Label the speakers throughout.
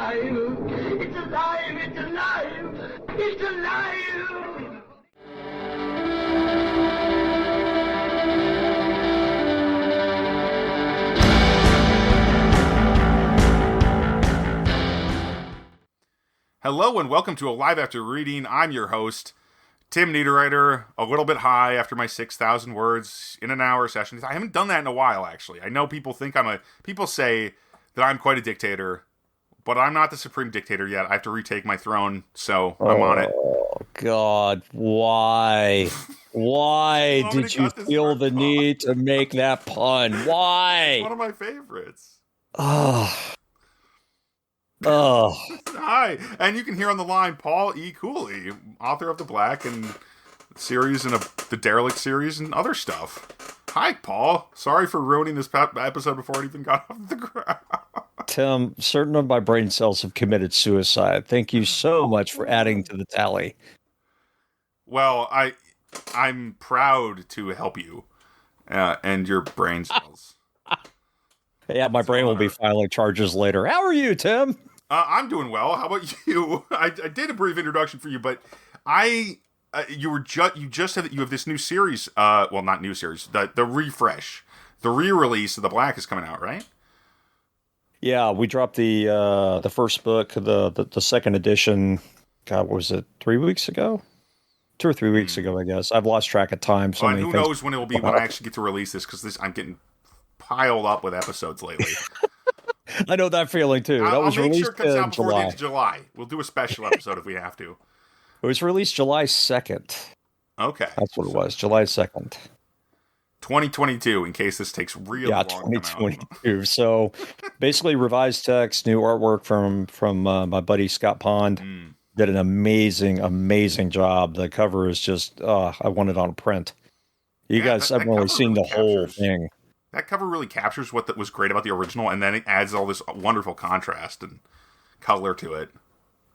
Speaker 1: alive! It's alive! It's alive! It's alive!
Speaker 2: Hello and welcome to Alive After Reading. I'm your host, Tim Niederreiter, a little bit high after my 6,000 words in an hour session. I haven't done that in a while, actually. I know people think people say that I'm quite a dictator, but I'm not the supreme dictator yet. I have to retake my throne, so I'm on it.
Speaker 3: Oh, God, why? Why did you feel the need to make that pun? Why?
Speaker 2: It's one of my favorites.
Speaker 3: Oh.
Speaker 2: Hi, and you can hear on the line Paul E. Cooley, author of The Black and series and the Derelict series and other stuff. Hi, Paul. Sorry for ruining this episode before it even got off the ground.
Speaker 3: Tim, certain of my brain cells have committed suicide. Thank you so much for adding to the tally.
Speaker 2: Well, I'm proud to help you and your brain cells.
Speaker 3: Yeah, my brain will be filing charges later. How are you, Tim?
Speaker 2: I'm doing well. How about you? I did a brief introduction for you, but you have this new series. Well, not new series. The refresh, the re-release of The Black is coming out, right?
Speaker 3: Yeah, we dropped the first book, the second edition. God, was it 3 weeks ago? 2 or 3 weeks ago, I guess. I've lost track of time. So
Speaker 2: and who knows when it will be when I actually get to release this, because I'm getting piled up with episodes lately.
Speaker 3: I know that feeling too. That was
Speaker 2: I'll make
Speaker 3: released
Speaker 2: sure it comes out before
Speaker 3: July.
Speaker 2: the end of July. We'll do a special episode if we have to.
Speaker 3: It was released July 2nd.
Speaker 2: Okay.
Speaker 3: That's what it was, July 2nd.
Speaker 2: 2022, in case this takes real long.
Speaker 3: 2022. So basically revised text, new artwork from my buddy Scott Pond. Did an amazing job. The cover is just, I want it on print. You guys haven't really seen the whole thing.
Speaker 2: That cover really captures what was great about the original, and then it adds all this wonderful contrast and color to it.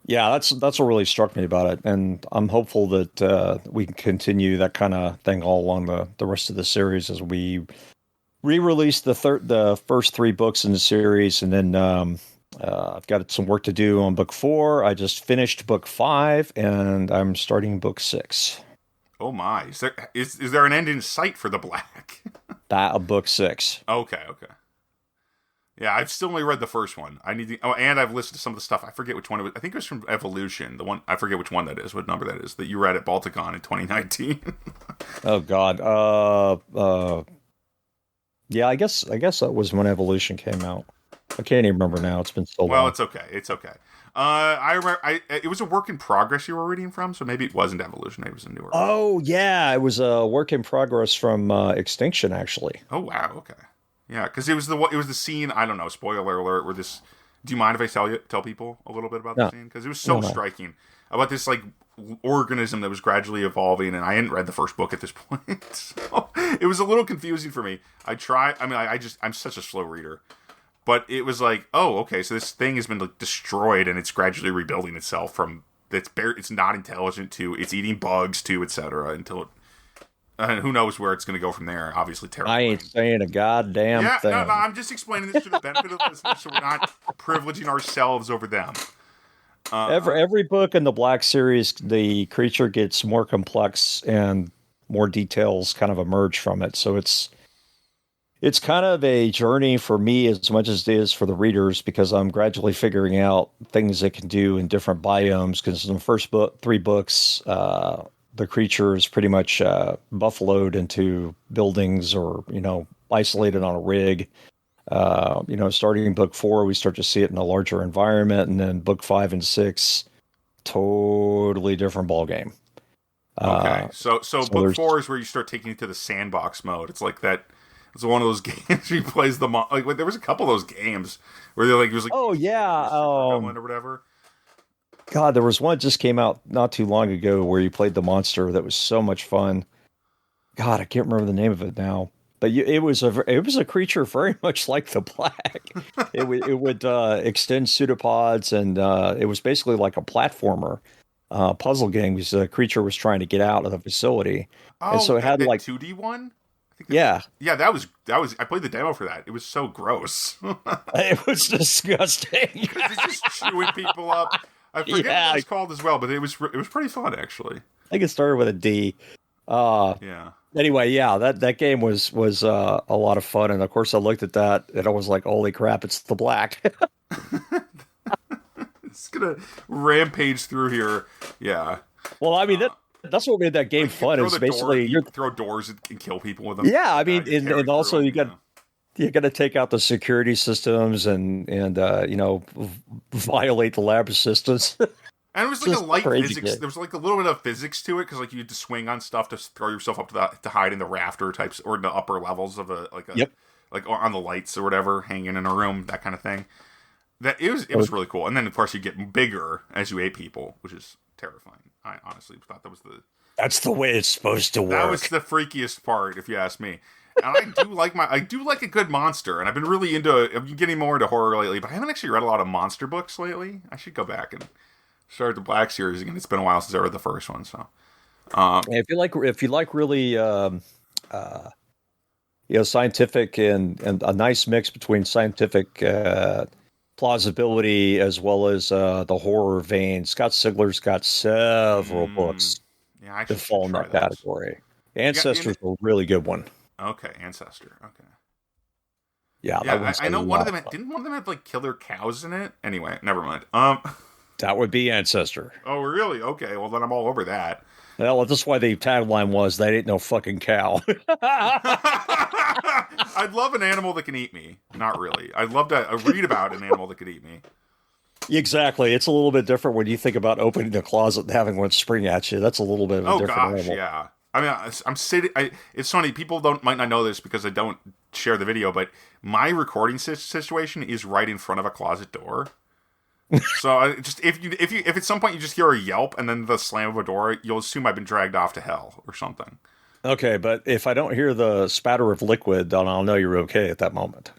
Speaker 2: Yeah,
Speaker 3: that's what really struck me about it, and I'm hopeful that we can continue that kind of thing all along the rest of the series as we re-release the first 3 books in the series, and then I've got some work to do on book 4. I just finished book 5, and I'm starting book 6.
Speaker 2: Oh my! Is there an end in sight for The Black?
Speaker 3: That of book 6.
Speaker 2: Okay. Yeah, I've still only read the first one. And I've listened to some of the stuff. I forget which one it was. I think it was from Evolution. The one I forget which one that is, what number that is, that you read at Balticon in 2019.
Speaker 3: Oh God. Yeah, I guess that was when Evolution came out. I can't even remember now. It's been so long.
Speaker 2: Well, it's okay. I remember it was a work in progress you were reading from, so maybe it wasn't Evolution. Maybe it was a newer.
Speaker 3: Oh yeah, it was a work in progress from Extinction, actually.
Speaker 2: Oh wow, okay, yeah, because it was the scene. I don't know. Spoiler alert. Where this? Do you mind if I tell people a little bit about the scene? Because it was so striking about this like organism that was gradually evolving, and I hadn't read the first book at this point, so it was a little confusing for me. I'm such a slow reader. But it was like, oh, okay, so this thing has been like destroyed and it's gradually rebuilding itself from it's not intelligent to it's eating bugs to etc. until and who knows where it's going to go from there. Obviously, terrible.
Speaker 3: I ain't saying a goddamn thing.
Speaker 2: No, I'm just explaining this to the benefit of the listeners, so we're not privileging ourselves over them.
Speaker 3: Every book in the Black series, the creature gets more complex and more details kind of emerge from it. So it's kind of a journey for me as much as it is for the readers, because I'm gradually figuring out things it can do in different biomes. Because in the first 3 books, the creature is pretty much buffaloed into buildings or, isolated on a rig. Starting in book 4, we start to see it in a larger environment. And then book 5 and 6, totally different ballgame.
Speaker 2: Okay. So book 4 is where you start taking it to the sandbox mode. It's like that. It's one of those games where he plays like there was a couple of those games where they're like, it was like,
Speaker 3: oh yeah,
Speaker 2: or whatever.
Speaker 3: God, there was one that just came out not too long ago where you played the monster that was so much fun. God, I can't remember the name of it now, but it was a creature very much like the Black. it would extend pseudopods, and it was basically like a platformer puzzle game because the creature was trying to get out of the facility, and so it had like
Speaker 2: 2D one.
Speaker 3: Yeah.
Speaker 2: Yeah, that was. I played the demo for that. It was so gross.
Speaker 3: It was disgusting.
Speaker 2: It's just chewing people up. I forget what it was called as well, but it was pretty fun actually.
Speaker 3: I think it started with a D.
Speaker 2: Yeah.
Speaker 3: Anyway, yeah, that game was a lot of fun, and of course I looked at that and I was like, "Holy crap, it's the black!"
Speaker 2: It's gonna rampage through here. Yeah.
Speaker 3: Well, I mean that's what made that game fun. Is basically
Speaker 2: you throw doors and kill people with them.
Speaker 3: Yeah, I mean, and also you got to take out the security systems and violate the lab systems.
Speaker 2: And it was like a light physics. There was like a little bit of physics to it because like you had to swing on stuff to throw yourself up to hide in the rafter types or in the upper levels of like on the lights or whatever, hanging in a room, that kind of thing. That it was really cool. And then of course you get bigger as you ate people, which is terrifying. I honestly thought
Speaker 3: that's the way it's supposed to work.
Speaker 2: That was the freakiest part, if you ask me. And I do like a good monster, and I've been getting more into horror lately, but I haven't actually read a lot of monster books lately. I should go back and start the Black series again. It's been a while since I read the first one, so
Speaker 3: if you like really scientific and a nice mix between scientific plausibility as well as the horror vein, Scott Sigler's got several books that fall in that category. Ancestor's a really good one.
Speaker 2: Okay, Ancestor. Okay.
Speaker 3: Yeah,
Speaker 2: I know one of them didn't one of them have like killer cows in it? Anyway, never mind.
Speaker 3: That would be Ancestor.
Speaker 2: Oh, really? Okay, well then I'm all over that.
Speaker 3: Well, that's why the tagline was, "That ain't no fucking cow."
Speaker 2: I'd love an animal that can eat me. Not really. I'd love to read about an animal that could eat me.
Speaker 3: Exactly. It's a little bit different when you think about opening a closet and having one spring at you. That's a little bit of a different animal.
Speaker 2: Yeah. I mean, I'm sitting. It's funny. People might not know this because I don't share the video, but my recording situation is right in front of a closet door. So if at some point you just hear a yelp and then the slam of a door, you'll assume I've been dragged off to hell or something.
Speaker 3: Okay, but if I don't hear the spatter of liquid, then I'll know you're okay at that moment.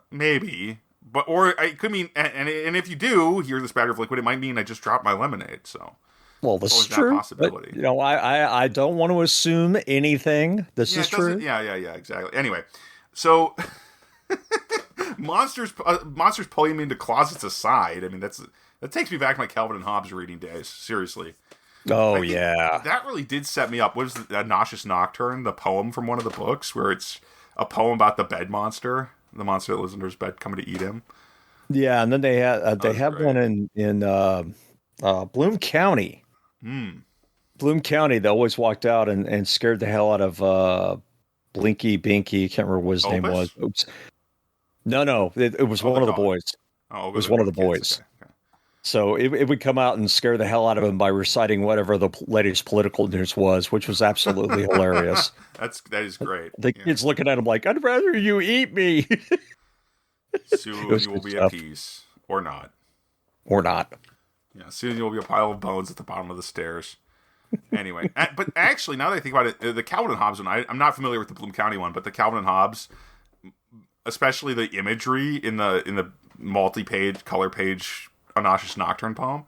Speaker 2: Maybe, or it could mean, and if you do hear the spatter of liquid, it might mean I just dropped my lemonade. So.
Speaker 3: Well, this is true. Possibility. But, I don't want to assume anything. This is true.
Speaker 2: Yeah, exactly. Anyway, so monsters pulling me into closets aside. I mean, that takes me back to my Calvin and Hobbes reading days. Seriously.
Speaker 3: Oh yeah,
Speaker 2: that really did set me up. What was the Nauseous Nocturne, the poem from one of the books, where it's a poem about the bed monster, the monster that lives under his bed coming to eat him.
Speaker 3: Yeah, and then they had one in Bloom County. Bloom County, they always walked out and scared the hell out of Blinky Binky. I can't remember what his name was. Oops. No, it was one of the boys.
Speaker 2: Oh,
Speaker 3: it was one of the boys. Okay. So it would come out and scare the hell out of him by reciting whatever the latest political news was, which was absolutely hilarious.
Speaker 2: That is great.
Speaker 3: The kid's looking at him like, "I'd rather you eat me."
Speaker 2: Soon you will be at peace, or not.
Speaker 3: Or not.
Speaker 2: Yeah, soon you'll be a pile of bones at the bottom of the stairs. Anyway, but actually, now that I think about it, the Calvin and Hobbes one, I'm not familiar with the Bloom County one, but the Calvin and Hobbes, especially the imagery in the multi-page, color page A Nauseous Nocturne poem,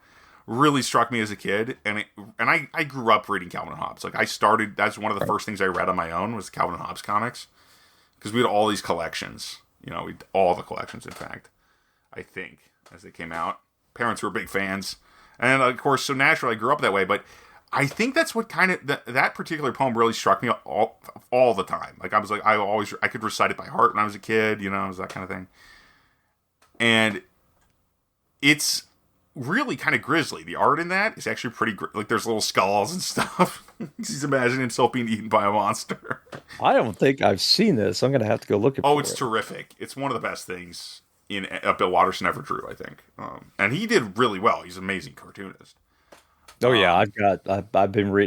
Speaker 2: really struck me as a kid. And I grew up reading Calvin and Hobbes. Like that's one of the first things I read on my own was the Calvin and Hobbes comics, because we had all these collections. All the collections, in fact, I think, as they came out. Parents were big fans, and of course, so naturally I grew up that way. But I think that's what kind of that particular poem really struck me all the time. Like I could recite it by heart when I was a kid. It was that kind of thing. And it's really kind of grisly. The art in that is actually pretty like there's little skulls and stuff. He's imagining himself being eaten by a monster.
Speaker 3: I don't think I've seen this. I'm gonna have to go look at.
Speaker 2: Oh, it's terrific. It's one of the best things in Bill Watterson ever drew, I think, and he did really well. He's an amazing cartoonist.
Speaker 3: Oh yeah,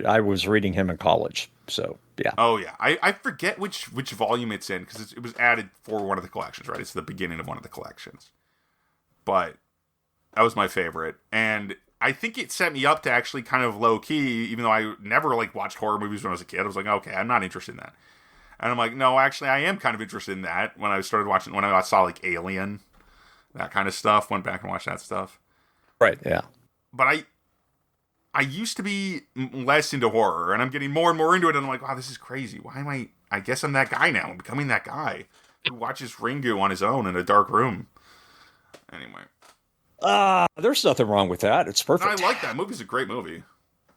Speaker 3: I was reading him in college, so yeah.
Speaker 2: Oh yeah, I forget which volume it's in because it was added for one of the collections, right? It's the beginning of one of the collections, but that was my favorite, and I think it set me up to actually kind of low key, even though I never watched horror movies when I was a kid. I was like, okay, I'm not interested in that. And I'm like, no, actually, I am kind of interested in that. When I started watching, when I saw Alien, that kind of stuff, went back and watched that stuff.
Speaker 3: Right. Yeah.
Speaker 2: But I used to be less into horror, and I'm getting more and more into it, and I'm like, wow, this is crazy. Why am I guess I'm that guy now. I'm becoming that guy who watches Ringu on his own in a dark room. Anyway.
Speaker 3: There's nothing wrong with that. It's perfect.
Speaker 2: I like that. Movie's a great movie.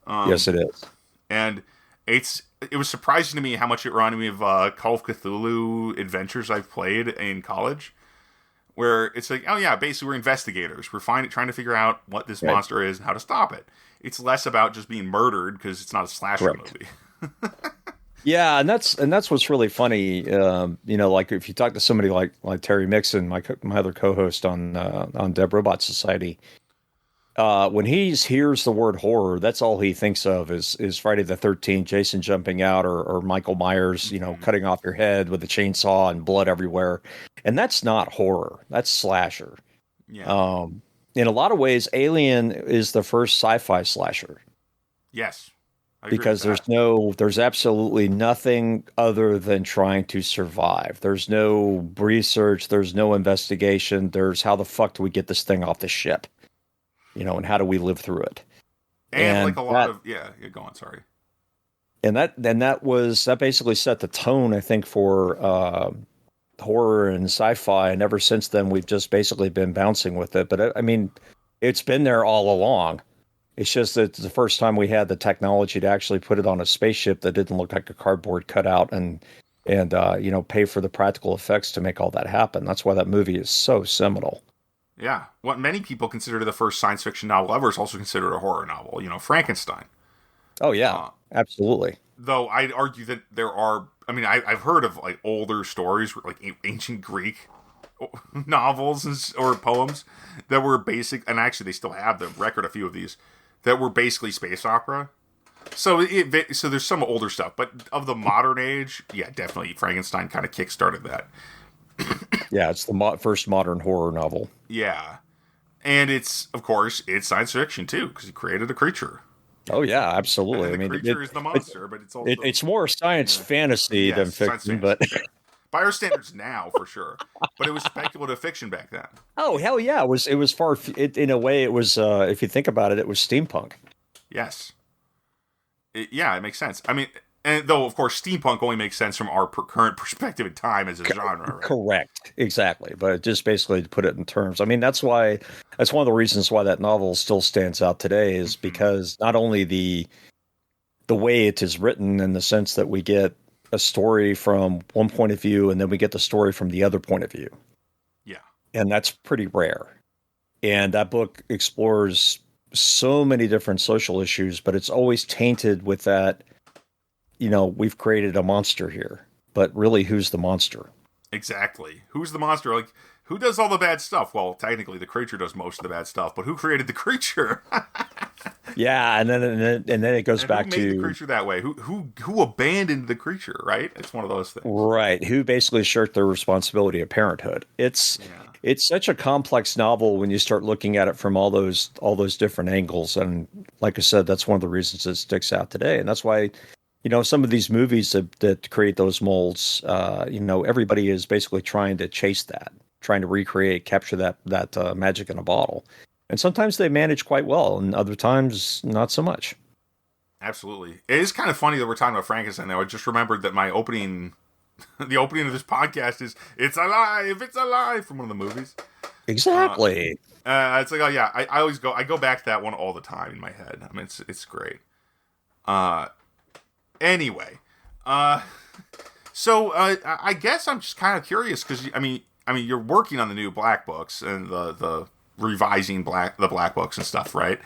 Speaker 3: Yes, it is.
Speaker 2: And it was surprising to me how much it reminded me of Call of Cthulhu adventures I've played in college. Where it's like, oh yeah, basically we're investigators. We're trying to figure out what this monster is and how to stop it. It's less about just being murdered because it's not a slasher movie.
Speaker 3: Yeah, and that's what's really funny. Like if you talk to somebody like Terry Mixon, my other co-host on Dead Robot Society, when he hears the word horror, that's all he thinks of is Friday the 13th, Jason jumping out, or Michael Myers, cutting off your head with a chainsaw and blood everywhere, and that's not horror. That's slasher.
Speaker 2: Yeah.
Speaker 3: In a lot of ways, Alien is the first sci-fi slasher.
Speaker 2: Yes.
Speaker 3: Because there's absolutely nothing other than trying to survive. There's no research. There's no investigation. There's how the fuck do we get this thing off the ship? And how do we live through it?
Speaker 2: And like a lot of go on. Sorry.
Speaker 3: And that basically set the tone, I think, for horror and sci-fi. And ever since then, we've just basically been bouncing with it. But I mean, it's been there all along. It's just that it's the first time we had the technology to actually put it on a spaceship that didn't look like a cardboard cutout and pay for the practical effects to make all that happen. That's why that movie is so seminal.
Speaker 2: Yeah. What many people consider the first science fiction novel ever is also considered a horror novel. Frankenstein.
Speaker 3: Oh, yeah. Absolutely.
Speaker 2: Though I'd argue that there are... I mean, I've heard of like older stories, like ancient Greek novels or poems that were basic... And actually, they still have the record, a few of these, that were basically space opera. So there's some older stuff, but of the modern age, yeah, definitely Frankenstein kind of kickstarted that.
Speaker 3: Yeah, it's the first modern horror novel.
Speaker 2: Yeah. And it's science fiction too, because he created a creature.
Speaker 3: Oh yeah, absolutely.
Speaker 2: And the creature is the monster, but it's also...
Speaker 3: It's more science fantasy than fiction, but...
Speaker 2: By our standards now, for sure. But it was speculative fiction back then.
Speaker 3: Oh, hell yeah. It was far... in a way, it was, if you think about it, it was steampunk.
Speaker 2: Yes. It makes sense. I mean, and though, of course, steampunk only makes sense from our current perspective in time as a genre, right?
Speaker 3: Correct. Exactly. But just basically to put it in terms. I mean, that's one of the reasons why that novel still stands out today is because not only the way it is written in the sense that we get a story from one point of view and then we get the story from the other point of view.
Speaker 2: Yeah.
Speaker 3: And that's pretty rare. And that book explores so many different social issues, but it's always tainted with that, we've created a monster here, but really who's the monster?
Speaker 2: Exactly. Who's the monster? Like, who does all the bad stuff? Well, technically the creature does most of the bad stuff, but who created the creature?
Speaker 3: Yeah, and then it goes back
Speaker 2: who made the creature that way? Who abandoned the creature? Right? It's one of those things.
Speaker 3: Right? Who basically shirked their responsibility of parenthood? It's such a complex novel when you start looking at it from all those different angles, and like I said, that's one of the reasons it sticks out today, and that's why some of these movies that create those molds, everybody is basically trying to chase that, trying to capture that magic in a bottle. And sometimes they manage quite well, and other times not so much.
Speaker 2: Absolutely. It is kind of funny that we're talking about Frankenstein now. I just remembered that my opening, the opening of this podcast is "It's alive, it's alive" from one of the movies.
Speaker 3: Exactly.
Speaker 2: It's like, oh yeah, I go back to that one all the time in my head. I mean, it's great. Anyway, so I guess I'm just kind of curious because I mean you're working on the new Black books and the revising the Black books and stuff, right?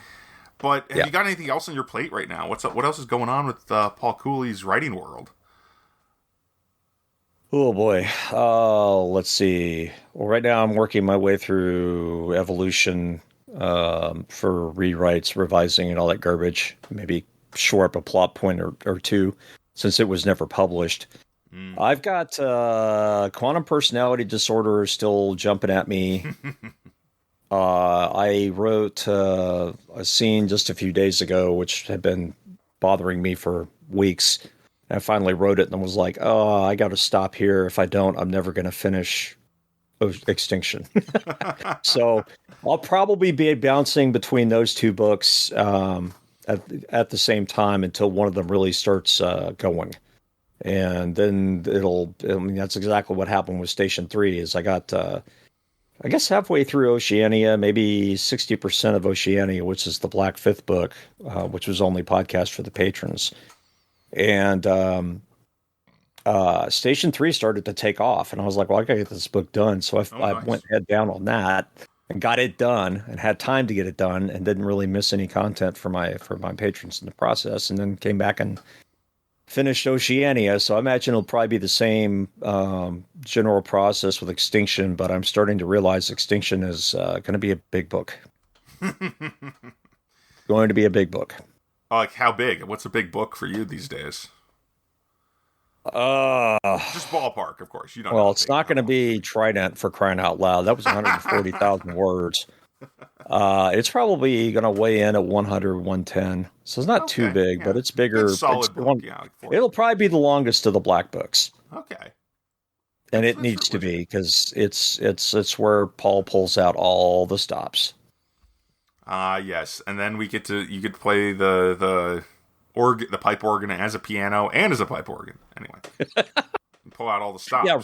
Speaker 2: But have you got anything else on your plate right now? What's up? What else is going on with Paul Cooley's writing world?
Speaker 3: Oh boy, let's see. Well, right now I'm working my way through Evolution for rewrites, revising, and all that garbage. Maybe shore up a plot point or two, since it was never published. I've got Quantum Personality Disorder still jumping at me. I wrote a scene just a few days ago, which had been bothering me for weeks. I finally wrote it and was like, oh, I got to stop here. If I don't, I'm never going to finish Extinction. So I'll probably be bouncing between those two books. at the same time until one of them really starts going. And then I mean, that's exactly what happened with Station 3 is I got, I guess halfway through Oceania, maybe 60% of Oceania, which is the Black Fifth book, which was only podcast for the patrons. And Station 3 started to take off. And I was like, well, I got to get this book done. So I
Speaker 2: nice.
Speaker 3: went head down on that and got it done and had time to get it done and didn't really miss any content for my patrons in the process. And then came back and finished Oceania, so I imagine it'll probably be the same general process with Extinction, but I'm starting to realize Extinction is going to be a big book. Going to be a big book.
Speaker 2: Like how big? What's a big book for you these days? Just ballpark, of course. You don't.
Speaker 3: Well, it's not going to be Trident for crying out loud. That was 140,000 words. It's probably going to weigh in at 100, 110. So it's not too big, but it's bigger.
Speaker 2: It's solid book,
Speaker 3: it'll probably be the longest of the Black books.
Speaker 2: Okay.
Speaker 3: And it needs to be because it's where Paul pulls out all the stops.
Speaker 2: Yes, and then you get to play the pipe organ as a piano and as a pipe organ. Anyway, pull out all the stops.
Speaker 3: Yeah.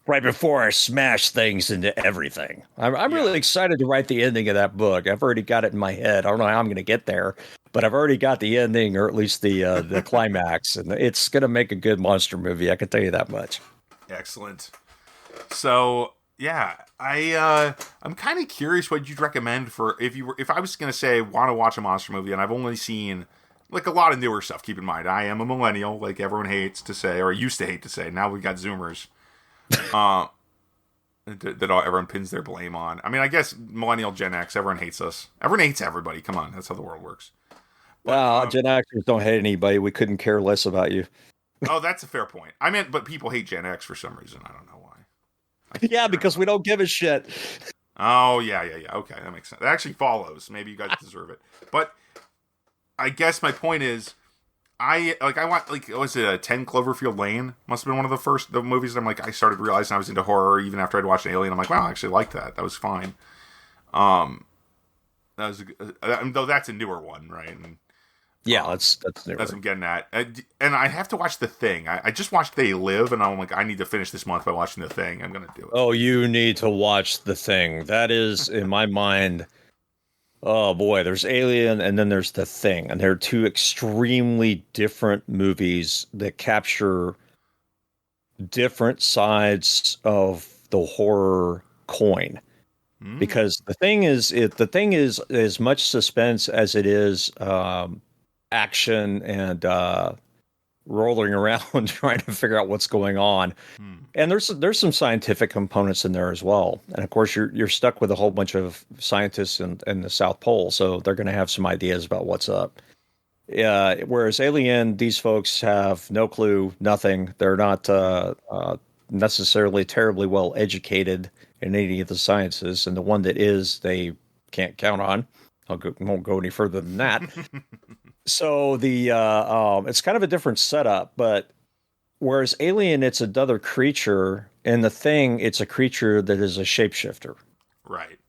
Speaker 3: Right before I smash things into everything. I'm really excited to write the ending of that book. I've already got it in my head. I don't know how I'm going to get there, but I've already got the ending, or at least the climax, and it's going to make a good monster movie. I can tell you that much.
Speaker 2: Excellent. So yeah, I'm kind of curious what you'd recommend for if I was going to say want to watch a monster movie, and I've only seen like a lot of newer stuff. Keep in mind, I am a millennial, like everyone hates to say, or used to hate to say. Now we've got Zoomers. That everyone pins their blame on. I mean, I guess millennial, Gen X, everyone hates us. Everyone hates everybody. Come on, that's how the world works.
Speaker 3: Well, Gen Xers don't hate anybody. We couldn't care less about you.
Speaker 2: Oh, that's a fair point. I meant, but people hate Gen X for some reason. I don't know why.
Speaker 3: Yeah, because we don't give a shit.
Speaker 2: Oh, yeah. Okay, that makes sense. That actually follows. Maybe you guys deserve it. But I guess my point is, I want, was it a 10 Cloverfield Lane? Must have been one of the movies that I started realizing I was into horror even after I'd watched Alien. I'm like, wow, I actually liked that. That was fine. That was though that's a newer one, right? And,
Speaker 3: yeah, that's newer.
Speaker 2: That's what I'm getting at. And I have to watch The Thing. I just watched They Live, and I'm like, I need to finish this month by watching The Thing. I'm going to do it.
Speaker 3: Oh, you need to watch The Thing. That is, in my mind... Oh boy, there's Alien and then there's The Thing, and they're two extremely different movies that capture different sides of the horror coin. Because The Thing is as much suspense as it is action and rolling around trying to figure out what's going on. And there's some scientific components in there as well. And of course, you're stuck with a whole bunch of scientists in the South Pole, so they're going to have some ideas about what's up. Whereas Alien, these folks have no clue, nothing. They're not necessarily terribly well educated in any of the sciences, and the one that is, they can't count on. Won't go any further than that. So it's kind of a different setup, but whereas Alien, it's another creature, and The Thing, it's a creature that is a shapeshifter.
Speaker 2: Right.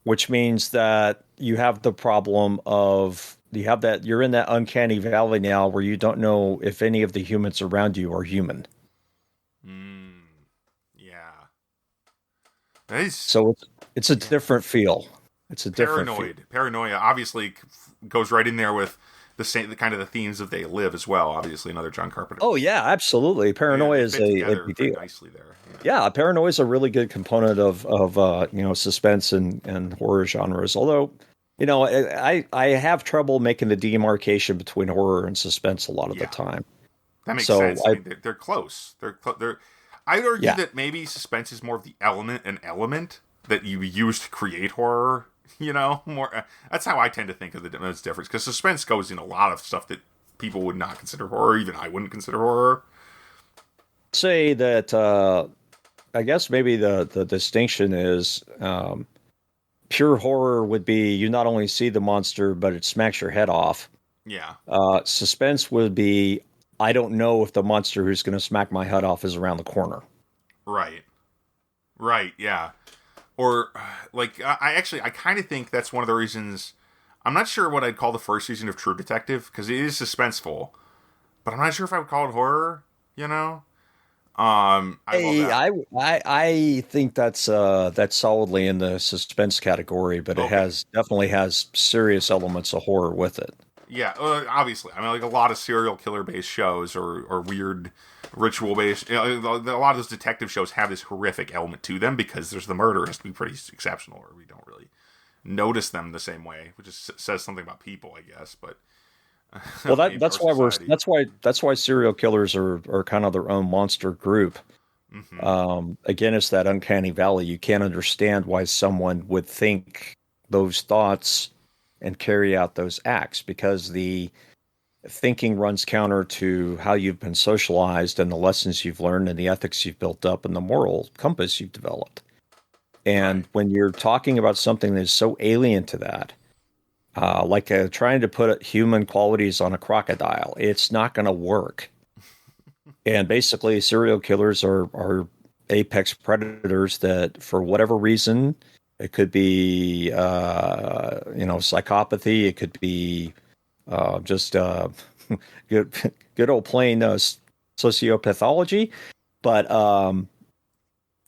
Speaker 3: Which means that you have the problem of you're in that uncanny valley now where you don't know if any of the humans around you are human.
Speaker 2: Yeah.
Speaker 3: So it's a different feel. It's a different
Speaker 2: Paranoia obviously goes right in there with the kind of the themes of They Live as well. Obviously, another John Carpenter.
Speaker 3: Oh yeah, absolutely. Paranoia is a big deal.
Speaker 2: Nicely there.
Speaker 3: Yeah, paranoia is a really good component of suspense and horror genres. Although, I have trouble making the demarcation between horror and suspense a lot of the time.
Speaker 2: That makes sense. They're close. I'd argue that maybe suspense is more of the element that you use to create horror. More. That's how I tend to think of the difference, because suspense goes in a lot of stuff that people would not consider horror. Even I wouldn't consider horror.
Speaker 3: Say that. I guess maybe the distinction is pure horror would be you not only see the monster, but it smacks your head off.
Speaker 2: Yeah.
Speaker 3: Suspense would be I don't know if the monster who's going to smack my head off is around the corner.
Speaker 2: Right. Yeah. Or I kind of think that's one of the reasons I'm not sure what I'd call the first season of True Detective, because it is suspenseful, but I'm not sure if I would call it horror, you know? I love that.
Speaker 3: I think that's solidly in the suspense category, but it definitely has serious elements of horror with it.
Speaker 2: Yeah, obviously. I mean, like a lot of serial killer based shows or weird ritual based. You know, a lot of those detective shows have this horrific element to them because there's the murder has to be pretty exceptional, or we don't really notice them the same way, which is, says something about people, I guess. But
Speaker 3: well, that's why serial killers are kind of their own monster group. Mm-hmm. Again, it's that uncanny valley. You can't understand why someone would think those thoughts and carry out those acts, because the thinking runs counter to how you've been socialized and the lessons you've learned and the ethics you've built up and the moral compass you've developed. And when you're talking about something that is so alien to that, like trying to put human qualities on a crocodile, it's not going to work. And basically, serial killers are apex predators that, for whatever reason, it could be psychopathy, it could be just good old plain sociopathology, but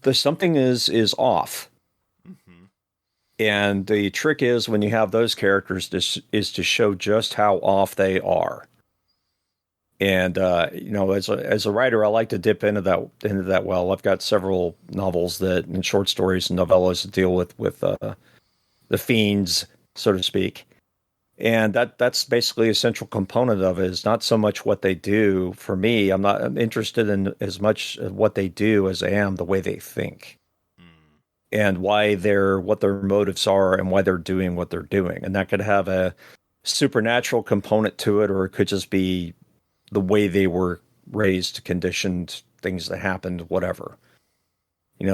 Speaker 3: there's something is off. Mm-hmm. And the trick is, when you have those characters, is to show just how off they are. And as a writer, I like to dip into that well. I've got several novels and short stories and novellas that deal with the fiends, so to speak. And that's basically a central component of it. Is not so much what they do. For me, I'm interested in as much what they do as I am the way they think, and what their motives are, and why they're doing what they're doing. And that could have a supernatural component to it, or it could just be the way they were raised, conditioned, things that happened, whatever.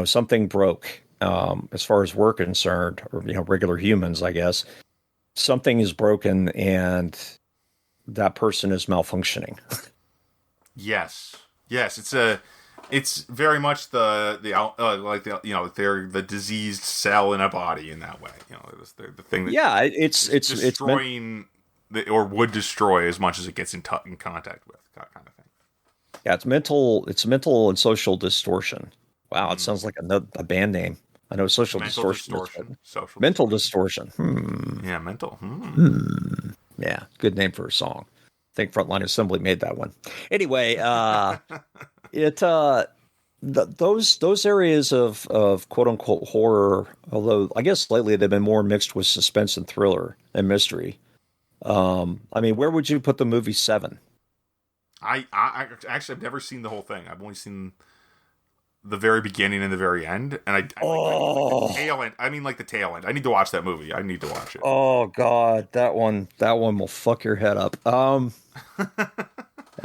Speaker 3: Something broke. As far as we're concerned, or regular humans, I guess. Something is broken, and that person is malfunctioning. Yes.
Speaker 2: It's very much they're the diseased cell in a body in that way. They're the thing that
Speaker 3: it's
Speaker 2: destroying or would destroy as much as it gets in contact with, that kind of thing.
Speaker 3: Yeah, it's mental and social distortion. Wow, it sounds like a band name. I know social distortion. Mental distortion.
Speaker 2: Yeah, mental.
Speaker 3: Yeah, good name for a song. I think Frontline Assembly made that one. Anyway, those areas of quote unquote horror, although I guess lately they've been more mixed with suspense and thriller and mystery. Where would you put the movie Seven?
Speaker 2: I actually, I've never seen the whole thing. I've only seen the very beginning and the very end, and like the tail end. I mean, like the tail end. I need to watch that movie. I need to watch it.
Speaker 3: Oh God, that one will fuck your head up.
Speaker 2: I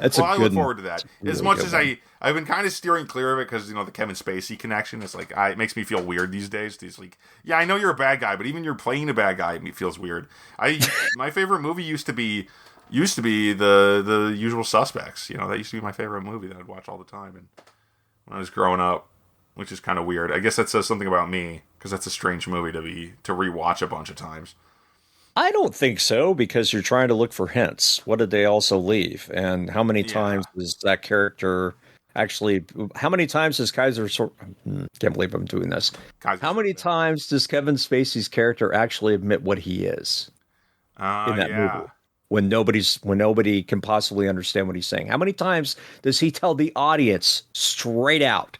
Speaker 2: look forward to that. As much as I've been kind of steering clear of it because the Kevin Spacey connection. It's like it makes me feel weird these days. He's like, yeah, I know you're a bad guy, but even you're playing a bad guy, it feels weird. My favorite movie used to be the Usual Suspects. That used to be my favorite movie that I'd watch all the time, and when I was growing up, which is kind of weird. I guess that says something about me, because that's a strange movie to rewatch a bunch of times.
Speaker 3: I don't think so, because you're trying to look for hints. What did they also leave? And how many times is that character actually... How many times does can't believe I'm doing this. How many times does Kevin Spacey's character actually admit what he is in that movie? When nobody can possibly understand what he's saying. How many times does he tell the audience straight out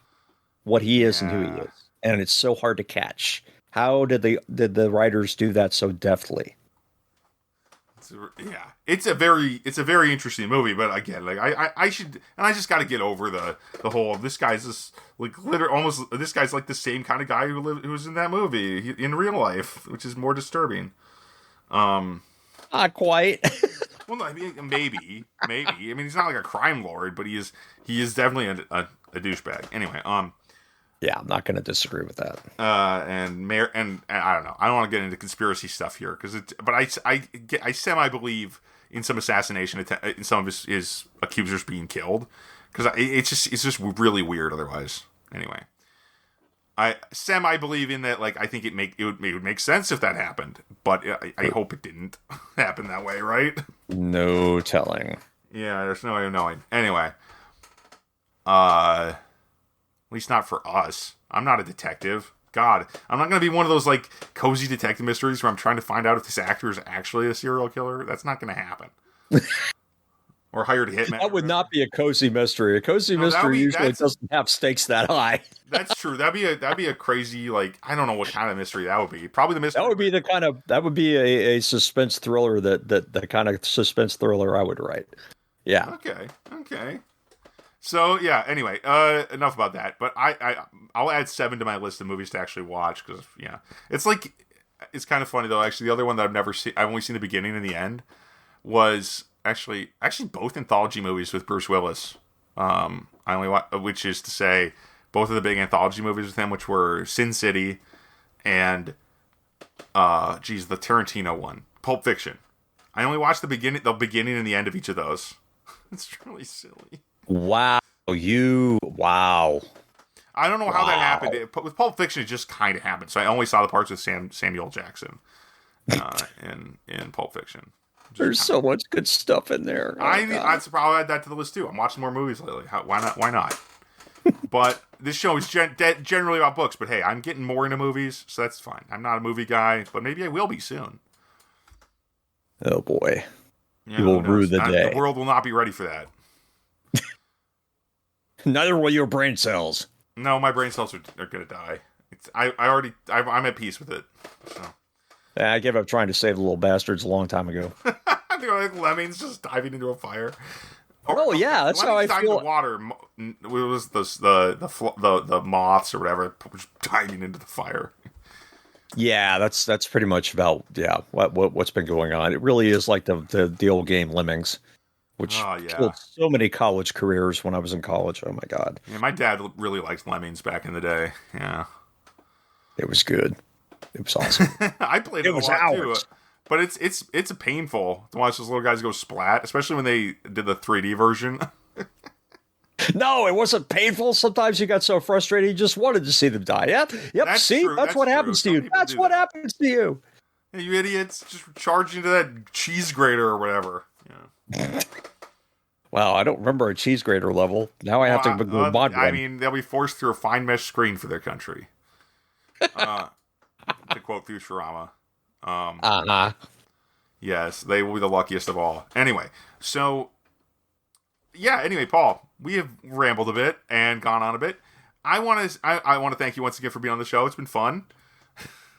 Speaker 3: what he is and who he is? And it's so hard to catch. How did the writers do that so deftly?
Speaker 2: It's a very interesting movie, but again, like I just got to get over the whole this guy's this like literally almost this guy's like the same kind of guy who was in that movie in real life, which is more disturbing.
Speaker 3: Not quite.
Speaker 2: Well, no, I mean, maybe. I mean, he's not like a crime lord, but he is definitely a douchebag. Anyway,
Speaker 3: yeah, I'm not going to disagree with that.
Speaker 2: And I don't know. I don't want to get into conspiracy stuff here but I semi believe in some assassination in some of his accusers being killed, because it's just really weird otherwise. Anyway, I believe in that. Like, I think it would make sense if that happened, but I hope it didn't happen that way, right?
Speaker 3: No telling.
Speaker 2: Yeah, there's no way of knowing. Anyway, at least not for us. I'm not a detective. God, I'm not going to be one of those, like, cozy detective mysteries where I'm trying to find out if this actor is actually a serial killer. That's not going to happen. Or hired a hitman.
Speaker 3: That would not be a cozy mystery. A cozy mystery usually doesn't have stakes that high.
Speaker 2: That's true. That'd be a crazy, like, I don't know what kind of mystery that would be. Probably the mystery.
Speaker 3: That would be a suspense thriller that the kind of suspense thriller I would write. Yeah.
Speaker 2: Okay. So yeah. Anyway, enough about that. But I'll add 7 to my list of movies to actually watch because it's kind of funny though. Actually, the other one that I've only seen the beginning and the end was actually both anthology movies with Bruce Willis. I only watch, which is to say, both of the big anthology movies with him, which were Sin City and the Tarantino one, Pulp Fiction. I only watched the beginning and the end of each of those. It's really silly.
Speaker 3: Wow. Wow.
Speaker 2: I don't know how that happened. With Pulp Fiction, it just kind of happened. So I only saw the parts with Samuel Jackson in Pulp Fiction.
Speaker 3: There's so much good stuff in there.
Speaker 2: I'd probably add that to the list too. I'm watching more movies lately. Why not? But this show is generally about books. But hey, I'm getting more into movies, so that's fine. I'm not a movie guy, but maybe I will be soon.
Speaker 3: Oh boy.
Speaker 2: Yeah,
Speaker 3: you will rue the day.
Speaker 2: The world will not be ready for that.
Speaker 3: Neither will your brain cells.
Speaker 2: No, my brain cells are going to die. I'm at peace with it. So.
Speaker 3: I gave up trying to save the little bastards a long time ago.
Speaker 2: They're like lemmings just diving into a fire.
Speaker 3: Yeah, that's how I feel.
Speaker 2: The water. It was the moths or whatever diving into the fire.
Speaker 3: Yeah, that's pretty much about what's been going on. It really is like the old game Lemmings, which killed so many college careers when I was in college. Oh my god!
Speaker 2: Yeah, my dad really liked Lemmings back in the day. Yeah,
Speaker 3: it was good. It was awesome.
Speaker 2: I played it a lot too. But it's painful to watch those little guys go splat, especially when they did the 3D version.
Speaker 3: No, it wasn't painful. Sometimes you got so frustrated you just wanted to see them die. Yep. That's what happens to you. That's what happens to you.
Speaker 2: Yeah, you idiots, just charge into that cheese grater or whatever. Yeah.
Speaker 3: Wow, I don't remember a cheese grater level. Now I have to go mod one.
Speaker 2: I mean, they'll be forced through a fine mesh screen for their country. To quote Futurama. Yes, they will be the luckiest of all. Anyway, Paul, we have rambled a bit and gone on a bit. I want to thank you once again for being on the show. It's been fun.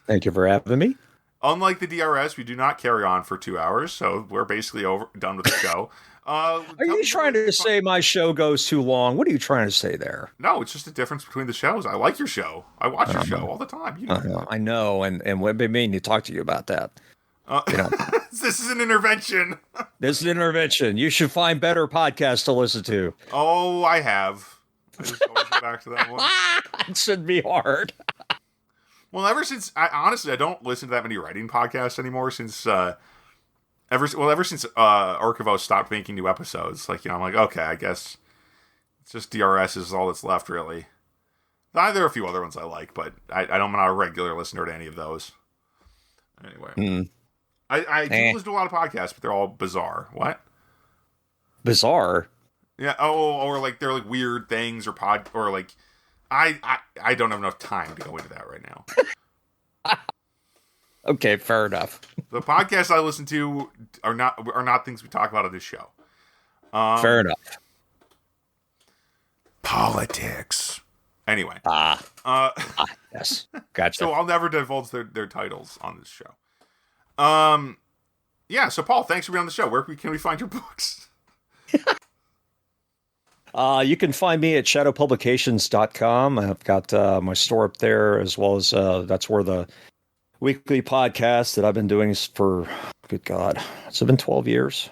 Speaker 3: Thank you for having me.
Speaker 2: Unlike the DRS, we do not carry on for 2 hours, so we're basically done with the show.
Speaker 3: Are you trying to say my show goes too long? What are you trying to say there?
Speaker 2: No, it's just a difference between the shows. I like your show. I watch your show all the time. You know
Speaker 3: I know, and what made me talk to you about that.
Speaker 2: This is an intervention.
Speaker 3: This is an intervention. You should find better podcasts to listen to.
Speaker 2: Oh, I have. I just always go back to that one.
Speaker 3: It shouldn't be hard.
Speaker 2: Well, ever since I don't listen to that many writing podcasts anymore. Since ever since Archivo stopped making new episodes, I'm like, okay, I guess it's just DRS is all that's left, really. There are a few other ones I like, but I'm not a regular listener to any of those. Anyway, I do listen to a lot of podcasts, but they're all bizarre. What?
Speaker 3: Bizarre?
Speaker 2: Yeah. Oh, or they're weird things or I don't have enough time to go into that right now.
Speaker 3: Okay, fair enough.
Speaker 2: The podcasts I listen to are not things we talk about on this show.
Speaker 3: Fair enough.
Speaker 2: Politics. Anyway.
Speaker 3: Yes. Gotcha.
Speaker 2: So I'll never divulge their titles on this show. Yeah, so Paul, thanks for being on the show. Where can we find your books?
Speaker 3: You can find me at shadowpublications.com. I've got my store up there, as well as that's where the weekly podcast that I've been doing for, good God, it's been 12 years.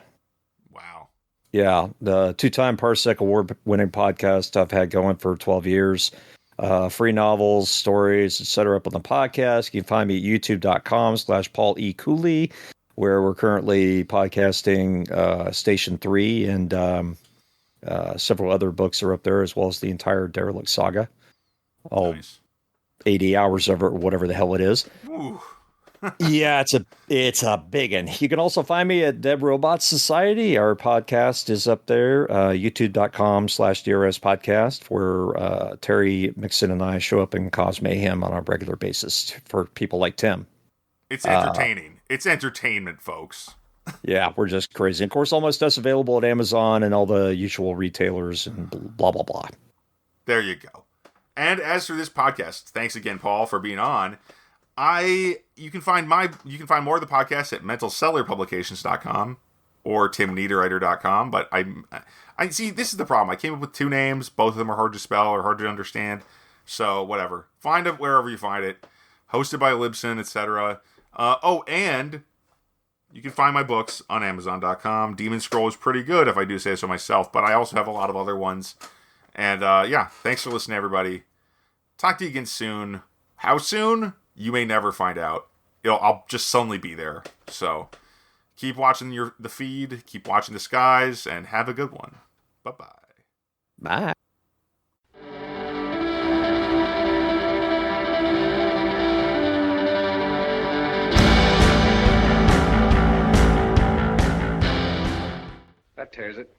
Speaker 2: Wow.
Speaker 3: Yeah, the 2-time Parsec Award-winning podcast I've had going for 12 years. Free novels, stories, etc. up on the podcast. You can find me at youtube.com/Paul E Cooley, where we're currently podcasting Station 3 and several other books are up there, as well as the entire Derelict saga. All
Speaker 2: nice.
Speaker 3: 80 hours of it, or whatever the hell it is.
Speaker 2: Ooh.
Speaker 3: Yeah, it's a big one. You can also find me at Dead Robot Society. Our podcast is up there, youtube.com/DRS podcast, where Terry Mixon and I show up and cause mayhem on a regular basis for people like Tim.
Speaker 2: It's entertaining. It's entertainment, folks.
Speaker 3: Yeah, we're just crazy. Of course, all my stuff's available at Amazon and all the usual retailers and blah, blah, blah.
Speaker 2: There you go. And as for this podcast, thanks again, Paul, for being on. You can find more of the podcast at mentalcellarpublications.com or timniederwriter.com. But I see, this is the problem. I came up with two names. Both of them are hard to spell or hard to understand. So whatever. Find it wherever you find it. Hosted by Libsyn, etc. And you can find my books on Amazon.com. Demon Scroll is pretty good, if I do say so myself. But I also have a lot of other ones. And thanks for listening, everybody. Talk to you again soon. How soon? You may never find out. I'll just suddenly be there. So keep watching the feed, keep watching the skies, and have a good one. Bye-bye.
Speaker 3: Bye.
Speaker 4: That tears it.